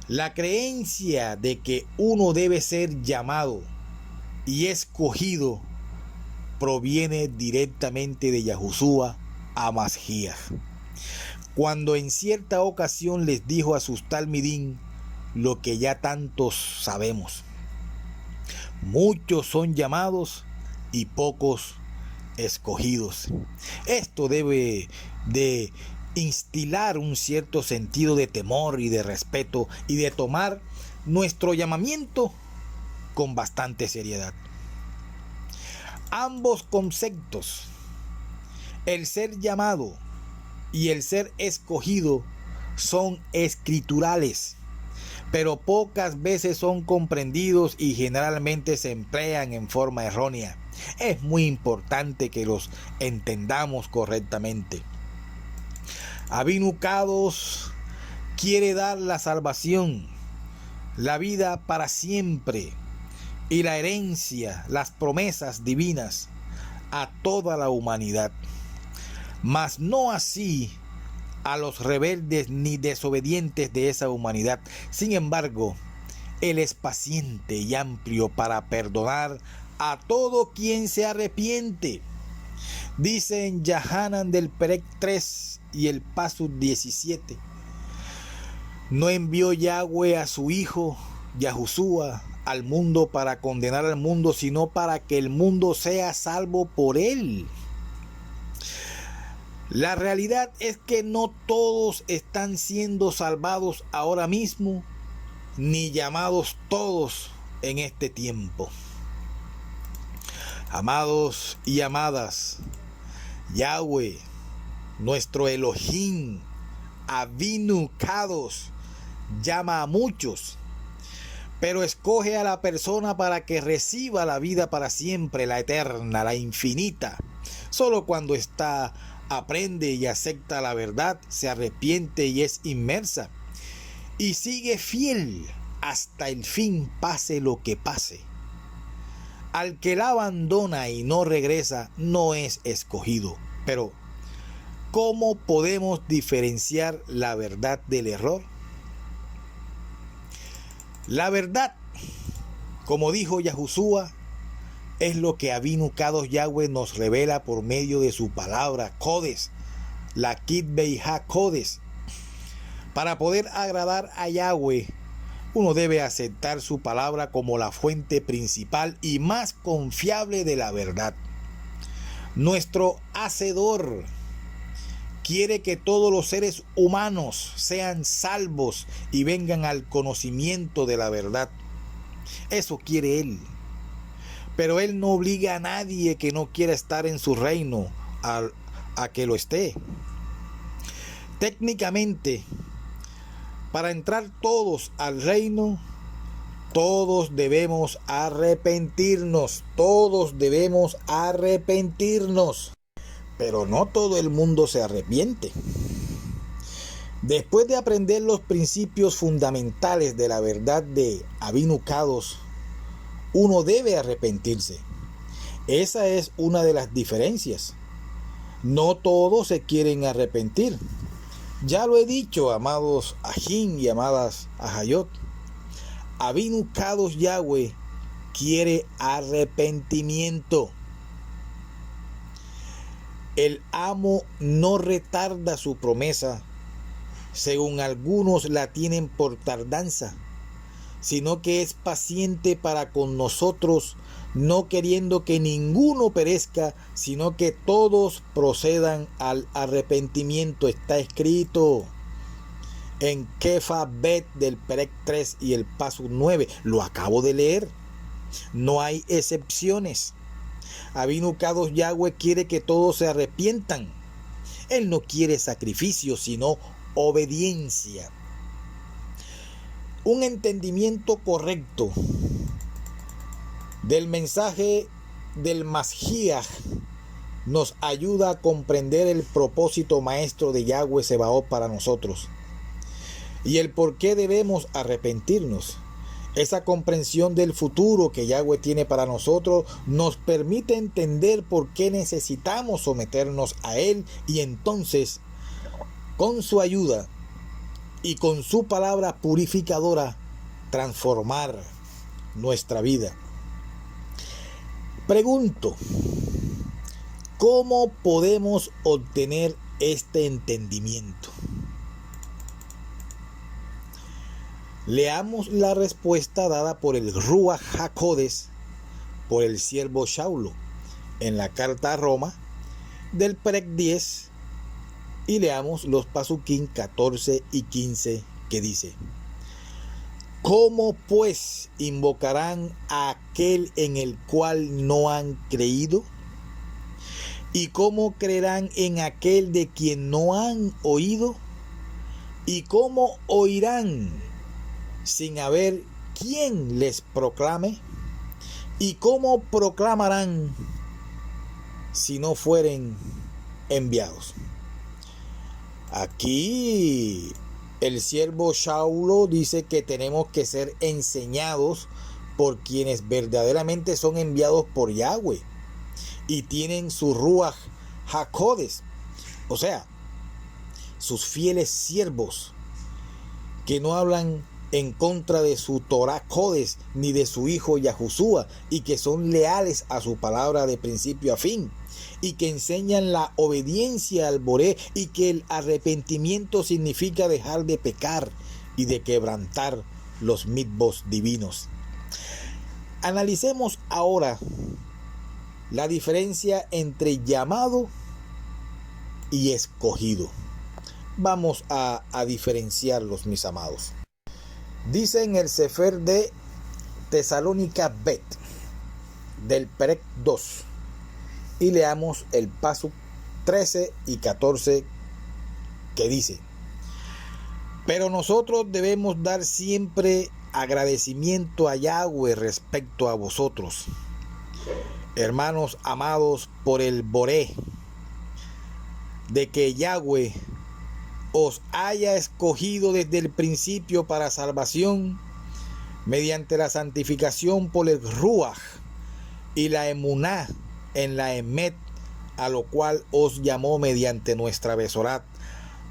La creencia de que uno debe ser llamado y escogido proviene directamente de Yahushua Hamashiach, cuando en cierta ocasión les dijo a sus talmidín lo que ya tantos sabemos: muchos son llamados y pocos escogidos. Esto debe de instilar un cierto sentido de temor y de respeto y de tomar nuestro llamamiento con bastante seriedad. Ambos conceptos, el ser llamado y el ser escogido, son escriturales, pero pocas veces son comprendidos y generalmente se emplean en forma errónea. Es muy importante que los entendamos correctamente. Avinu Kadosh quiere dar la salvación, la vida para siempre y la herencia, las promesas divinas a toda la humanidad, mas no así a los rebeldes ni desobedientes de esa humanidad. Sin embargo, Él es paciente y amplio para perdonar a todo quien se arrepiente. Dice en Yahanan del Perec 3 y el Pasuk 17: no envió Yahweh a su Hijo Yahushua al mundo para condenar al mundo, sino para que el mundo sea salvo por él. La realidad es que no todos están siendo salvados ahora mismo, ni llamados todos en este tiempo. Amados y amadas, Yahweh, nuestro Elohim, Avinu Kadosh, llama a muchos, pero escoge a la persona para que reciba la vida para siempre, la eterna, la infinita. Solo cuando aprende y acepta la verdad, se arrepiente y es inmersa, y sigue fiel hasta el fin, pase lo que pase. Al que la abandona y no regresa, no es escogido. Pero ¿Cómo podemos diferenciar la verdad del error? La verdad, como dijo Yahushua, es lo que Avinu Kadosh Yahweh nos revela por medio de su palabra, Kodesh, la Kitbei HaKodesh. Para poder agradar a Yahweh, uno debe aceptar su palabra como la fuente principal y más confiable de la verdad. Nuestro Hacedor quiere que todos los seres humanos sean salvos y vengan al conocimiento de la verdad. Eso quiere Él. Pero Él no obliga a nadie que no quiera estar en su reino a que lo esté. Técnicamente, para entrar todos al reino, todos debemos arrepentirnos. Todos debemos arrepentirnos. Pero no todo el mundo se arrepiente. Después de aprender los principios fundamentales de la verdad de Avinu Kadosh, uno debe arrepentirse. Esa es una de las diferencias. No todos se quieren arrepentir. Ya lo he dicho, amados Ajin y amadas Ajayot. Avinu Kadosh Yahweh quiere arrepentimiento. El amo no retarda su promesa, según algunos la tienen por tardanza, sino que es paciente para con nosotros, no queriendo que ninguno perezca, sino que todos procedan al arrepentimiento. Está escrito en Kefa Bet del Perec 3 y el Paso 9. Lo acabo de leer. No hay excepciones. Avinu Kadosh Yahweh quiere que todos se arrepientan. Él no quiere sacrificio, sino obediencia. Un entendimiento correcto del mensaje del Mashiach nos ayuda a comprender el propósito maestro de Yahweh Sebaot para nosotros y el por qué debemos arrepentirnos. Esa comprensión del futuro que Yahweh tiene para nosotros nos permite entender por qué necesitamos someternos a Él y entonces, con su ayuda y con su palabra purificadora, transformar nuestra vida. Pregunto, ¿cómo podemos obtener este entendimiento? Leamos la respuesta dada por el Ruach HaKodesh, por el siervo Shaulo, en la carta a Roma del Perec 10, y leamos los Pasukim 14 y 15 que dice: ¿Cómo pues invocarán a aquel en el cual no han creído? ¿Y cómo creerán en aquel de quien no han oído? ¿Y cómo oirán sin haber quien les proclame? ¿Y cómo proclamarán si no fueren enviados? Aquí el siervo Shaulo dice que tenemos que ser enseñados por quienes verdaderamente son enviados por Yahweh y tienen su Ruach HaKodesh, o sea, sus fieles siervos que no hablan en contra de su Torah Kodesh ni de su hijo Yahushua y que son leales a su palabra de principio a fin y que enseñan la obediencia al Boré y que el arrepentimiento significa dejar de pecar y de quebrantar los mitzvos divinos. Analicemos ahora la diferencia entre llamado y escogido. Vamos a diferenciarlos, mis amados. Dice en el Sefer de Tesalónica Bet del Perec 2 y leamos el paso 13 y 14 que dice: pero nosotros debemos dar siempre agradecimiento a Yahweh respecto a vosotros, hermanos amados por el Boré, de que Yahweh os haya escogido desde el principio para salvación mediante la santificación por el Ruach y la emuná en la emet a lo cual os llamó mediante nuestra Besorat,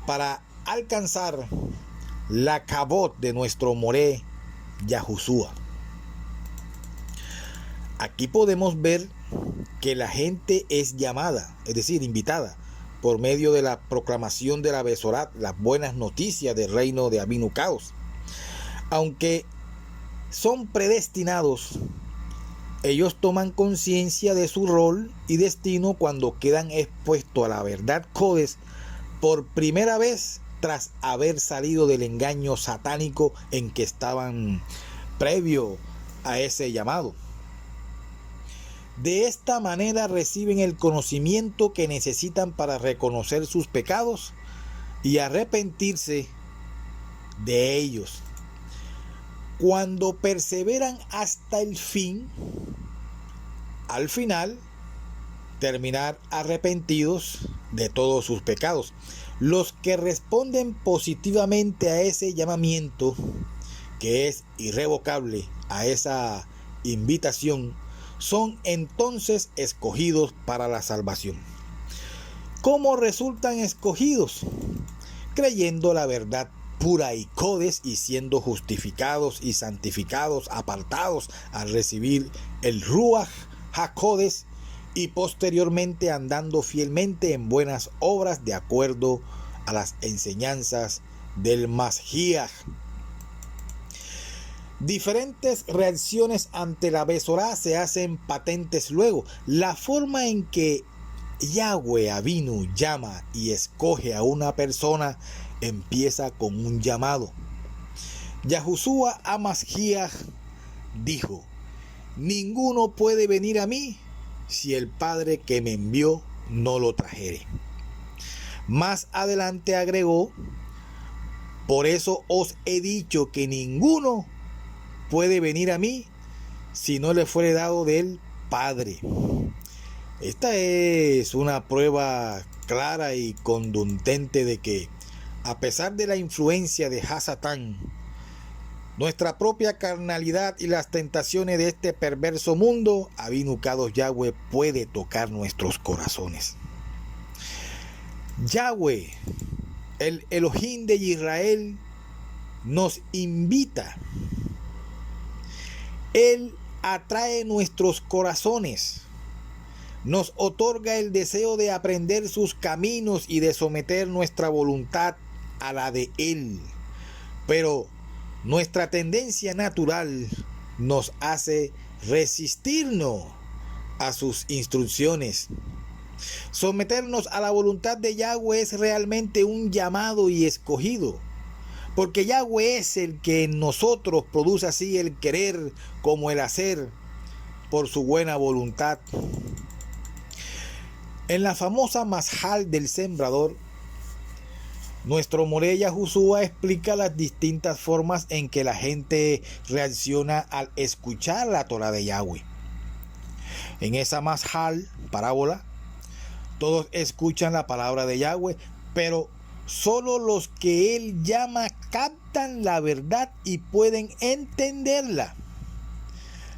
para alcanzar la cabot de nuestro Moré Yahushua. Aquí podemos ver que la gente es llamada, es decir, invitada, por medio de la proclamación de la Besorat, las buenas noticias del reino de Abinu Caos. Aunque son predestinados, ellos toman conciencia de su rol y destino cuando quedan expuestos a la verdad Codes por primera vez tras haber salido del engaño satánico en que estaban previo a ese llamado. De esta manera reciben el conocimiento que necesitan para reconocer sus pecados y arrepentirse de ellos. Cuando perseveran hasta el fin, al final, terminar arrepentidos de todos sus pecados. Los que responden positivamente a ese llamamiento, que es irrevocable, a esa invitación, son entonces escogidos para la salvación. ¿Cómo resultan escogidos? Creyendo la verdad pura y codes y siendo justificados y santificados, apartados al recibir el Ruach HaKodes y posteriormente andando fielmente en buenas obras de acuerdo a las enseñanzas del Mashiach. Diferentes reacciones ante la Besorá se hacen patentes luego. La forma en que Yahweh Abinu llama y escoge a una persona empieza con un llamado. Yahushua HaMashiach dijo: ninguno puede venir a mí si el Padre que me envió no lo trajere. Más adelante agregó: por eso os he dicho que ninguno puede venir a mí si no le fuere dado del Padre. Esta es una prueba clara y contundente de que, a pesar de la influencia de Hasatán, nuestra propia carnalidad y las tentaciones de este perverso mundo, Abinu Kadosh Yahweh puede tocar nuestros corazones. Yahweh, el Elohim de Israel, nos invita. Él atrae nuestros corazones, nos otorga el deseo de aprender sus caminos y de someter nuestra voluntad a la de Él. Pero nuestra tendencia natural nos hace resistirnos a sus instrucciones. Someternos a la voluntad de Yahweh es realmente un llamado y escogido, porque Yahweh es el que en nosotros produce así el querer como el hacer por su buena voluntad. En la famosa Mashal del Sembrador, nuestro Moré Yahushua explica las distintas formas en que la gente reacciona al escuchar la Torah de Yahweh. En esa Mashal, parábola, todos escuchan la palabra de Yahweh, pero solo los que Él llama captan la verdad y pueden entenderla.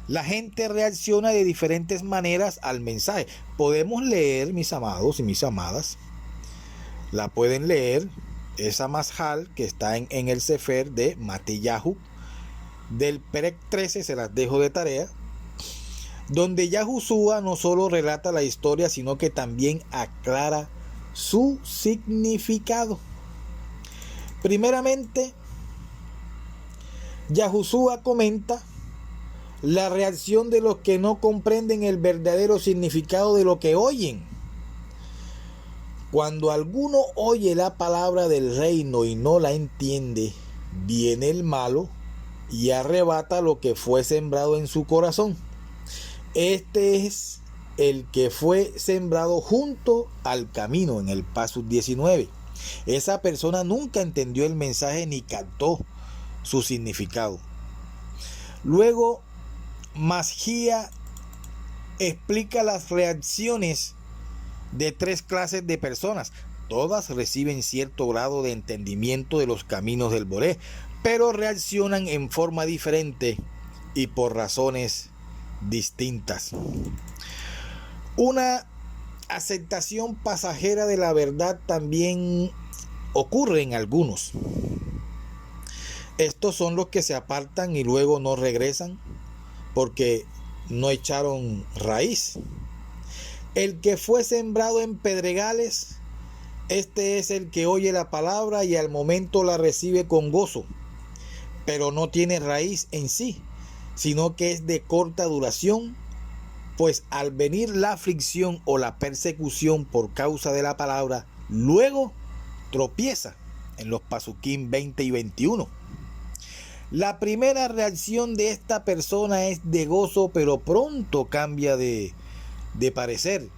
La gente reacciona de diferentes maneras al mensaje. Podemos leer, mis amados y mis amadas, la pueden leer, esa Mashal que está en el Sefer de Matillahu, del Perec 13, se las dejo de tarea, donde Yahushua no solo relata la historia, sino que también aclara su significado. Primeramente, Yahushua comenta la reacción de los que no comprenden el verdadero significado de lo que oyen. Cuando alguno oye la palabra del reino y no la entiende, viene el malo y arrebata lo que fue sembrado en su corazón. Este es el que fue sembrado junto al camino, en el Pasuk 19. Esa persona nunca entendió el mensaje ni captó su significado. Luego, Mashiach explica las reacciones de tres clases de personas. Todas reciben cierto grado de entendimiento de los caminos del Boré, pero reaccionan en forma diferente y por razones distintas. Una aceptación pasajera de la verdad también ocurre en algunos. Estos son los que se apartan y luego no regresan porque no echaron raíz. El que fue sembrado en pedregales, este es el que oye la palabra y al momento la recibe con gozo, pero no tiene raíz en sí, sino que es de corta duración, pues al venir la aflicción o la persecución por causa de la palabra, luego tropieza en los Pasuquín 20 y 21. La primera reacción de esta persona es de gozo, pero pronto cambia de parecer.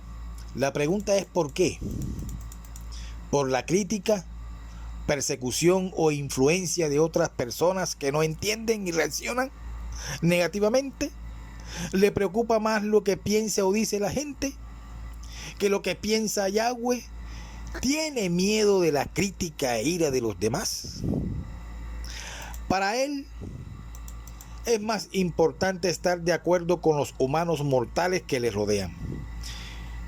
La pregunta es ¿por qué? ¿Por la crítica, persecución o influencia de otras personas que no entienden y reaccionan negativamente? ¿Le preocupa más lo que piensa o dice la gente que lo que piensa Yahweh? ¿Tiene miedo de la crítica e ira de los demás? Para él es más importante estar de acuerdo con los humanos mortales que le rodean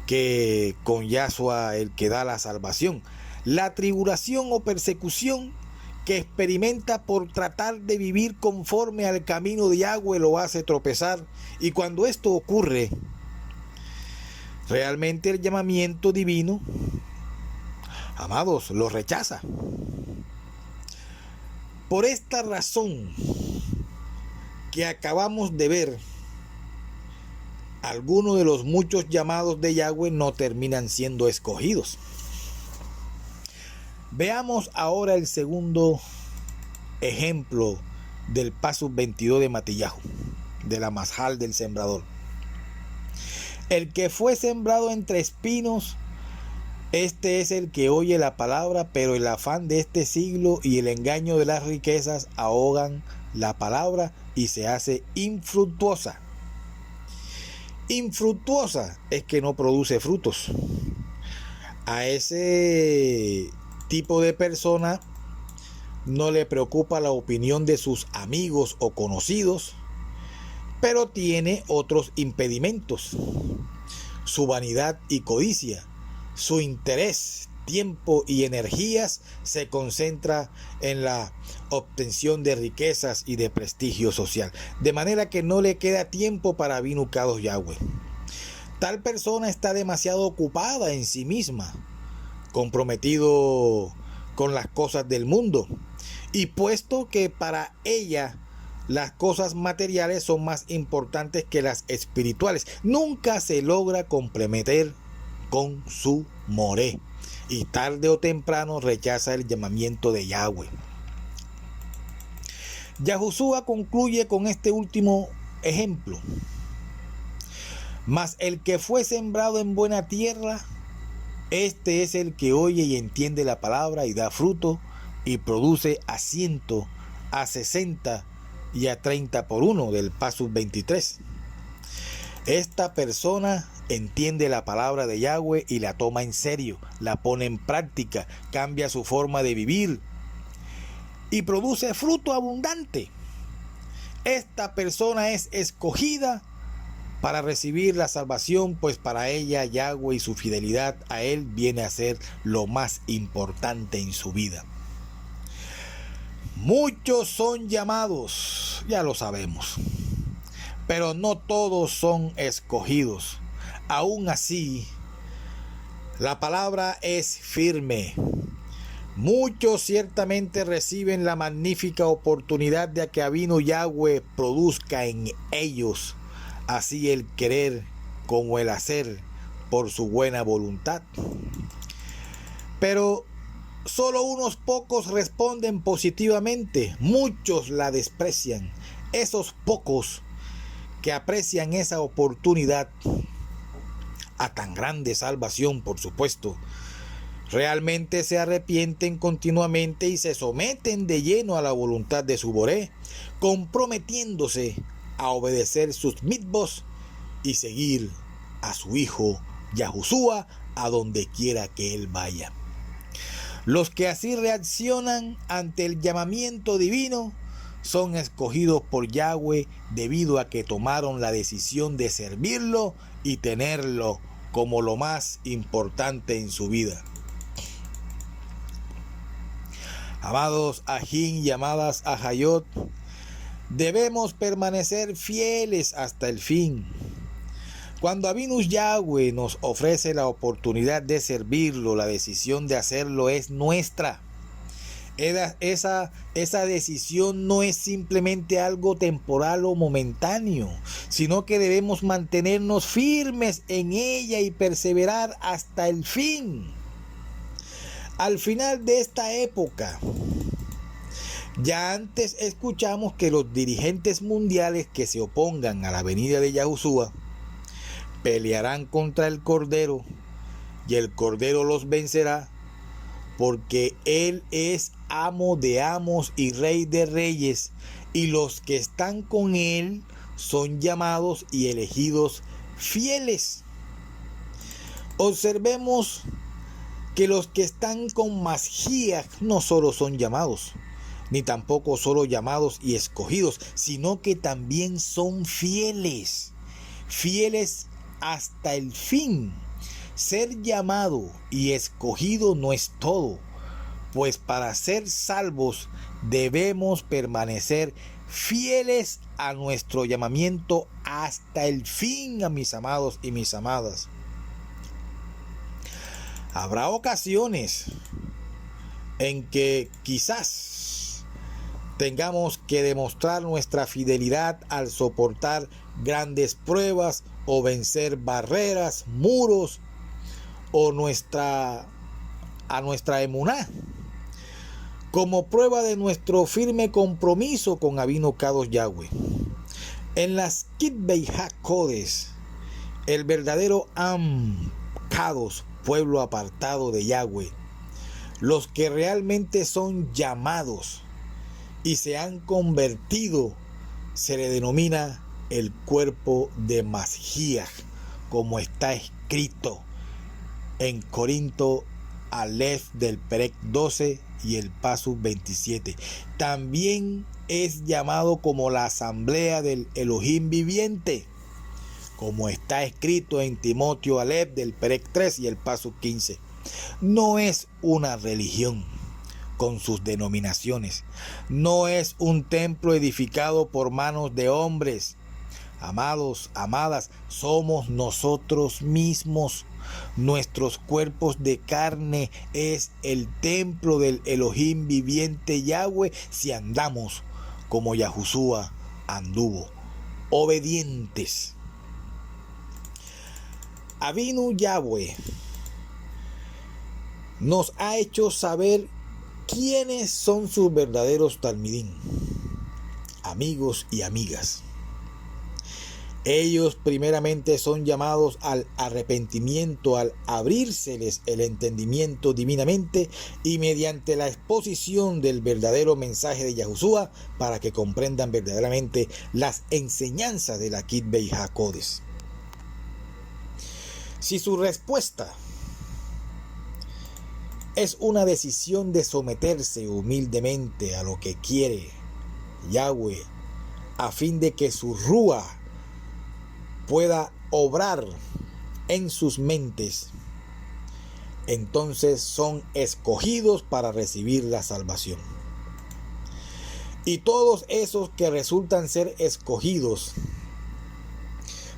que con Yahshua, el que da la salvación. La tribulación o persecución que experimenta por tratar de vivir conforme al camino de Yahweh lo hace tropezar, y cuando esto ocurre, realmente el llamamiento divino, amados, lo rechaza. Por esta razón que acabamos de ver, algunos de los muchos llamados de Yahweh no terminan siendo escogidos. Veamos ahora el segundo ejemplo del Pasuk 22 de Matillahu, de la Mashal del sembrador. El que fue sembrado entre espinos, este es el que oye la palabra, pero el afán de este siglo y el engaño de las riquezas ahogan la palabra y se hace infructuosa. Infructuosa es que no produce frutos. A ese tipo de persona no le preocupa la opinión de sus amigos o conocidos, pero tiene otros impedimentos: su vanidad y codicia. Su interés, tiempo y energías se concentra en la obtención de riquezas y de prestigio social, de manera que no le queda tiempo para Binucados Yahweh. Tal persona está demasiado ocupada en sí misma, comprometido con las cosas del mundo, y puesto que para ella las cosas materiales son más importantes que las espirituales, nunca se logra comprometer con su moré, y tarde o temprano rechaza el llamamiento de Yahweh. Yahushua concluye con este último ejemplo: mas el que fue sembrado en buena tierra, este es el que oye y entiende la palabra y da fruto y produce a 100, a 60 y a 30 por uno, del Pasuk 23. Esta persona entiende la palabra de Yahweh y la toma en serio, la pone en práctica, cambia su forma de vivir y produce fruto abundante. Esta persona es escogida para recibir la salvación, pues para ella Yahweh y su fidelidad a él viene a ser lo más importante en su vida. Muchos son llamados, ya lo sabemos, pero no todos son escogidos. Aún así, la palabra es firme. Muchos ciertamente reciben la magnífica oportunidad de que Avinu Yahweh produzca en ellos así el querer como el hacer por su buena voluntad. Pero solo unos pocos responden positivamente, muchos la desprecian. Esos pocos que aprecian esa oportunidad a tan grande salvación, por supuesto, realmente se arrepienten continuamente y se someten de lleno a la voluntad de su Boré, comprometiéndose a obedecer sus mitzvos y seguir a su hijo Yahushua a donde quiera que él vaya. Los que así reaccionan ante el llamamiento divino son escogidos por Yahweh debido a que tomaron la decisión de servirlo y tenerlo como lo más importante en su vida. Amados Ajín y amadas Ajayot, debemos permanecer fieles hasta el fin. Cuando Abinu Yahweh nos ofrece la oportunidad de servirlo, la decisión de hacerlo es nuestra. Esa decisión no es simplemente algo temporal o momentáneo, sino que debemos mantenernos firmes en ella y perseverar hasta el fin. Al final de esta época, ya antes escuchamos que los dirigentes mundiales que se opongan a la venida de Yahushua pelearán contra el Cordero y el Cordero los vencerá, porque Él es amo de amos y rey de reyes, y los que están con Él son llamados y elegidos fieles. Observemos que los que están con Mashiach no solo son llamados, ni tampoco solo llamados y escogidos, sino que también son fieles, fieles hasta el fin. Ser llamado y escogido no es todo, pues para ser salvos debemos permanecer fieles a nuestro llamamiento hasta el fin, a mis amados y mis amadas. Habrá ocasiones en que quizás tengamos que demostrar nuestra fidelidad al soportar grandes pruebas o vencer barreras, muros o a nuestra emuná, como prueba de nuestro firme compromiso con Abinu Kadosh Yahweh. En las Kitbei HaKodesh, el verdadero Am Kadosh, pueblo apartado de Yahweh, los que realmente son llamados y se han convertido, se le denomina el cuerpo de Mashiach, como está escrito en Corinto Aleph del Perec 12 y el Pasuk 27. También es llamado como la asamblea del Elohim viviente, como está escrito en Timoteo Aleph del Perec 3 y el Pasuk 15. No es una religión con sus denominaciones, no es un templo edificado por manos de hombres. Amados, amadas, somos nosotros mismos. Nuestros cuerpos de carne es el templo del Elohim viviente Yahweh, si andamos como Yahushua anduvo, obedientes. Abinu Yahweh nos ha hecho saber quiénes son sus verdaderos talmidín, amigos y amigas. Ellos primeramente son llamados al arrepentimiento, al abrírseles el entendimiento divinamente y mediante la exposición del verdadero mensaje de Yahushua, para que comprendan verdaderamente las enseñanzas de la Kitbei HaKodesh. Si su respuesta es una decisión de someterse humildemente a lo que quiere Yahweh, a fin de que su Ruach pueda obrar en sus mentes, entonces son escogidos para recibir la salvación. Y todos esos que resultan ser escogidos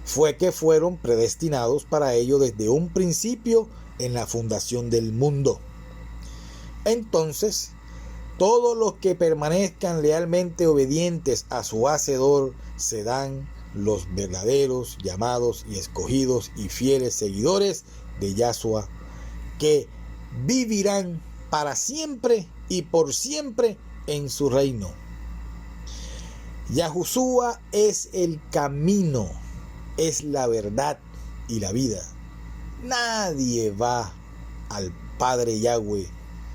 fue que fueron predestinados para ello desde un principio en la fundación del mundo. Entonces, todos los que permanezcan lealmente obedientes a su Hacedor serán los verdaderos llamados y escogidos y fieles seguidores de Yahshua, que vivirán para siempre y por siempre en su reino. Yahushua es el camino, es la verdad y la vida. Nadie va al Padre Yahweh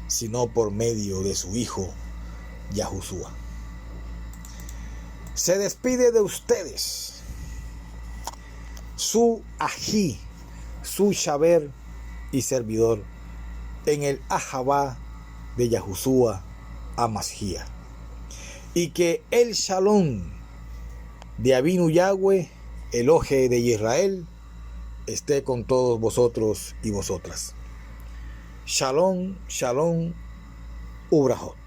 sino por medio de su Hijo Yahushua. Se despide de ustedes su ají, su shaber y servidor en el Ahabá de Yahushua Hamashiach. Y que el Shalom de Abinu Yahweh, el Oje de Israel, esté con todos vosotros y vosotras. Shalom, shalom, ubrahot.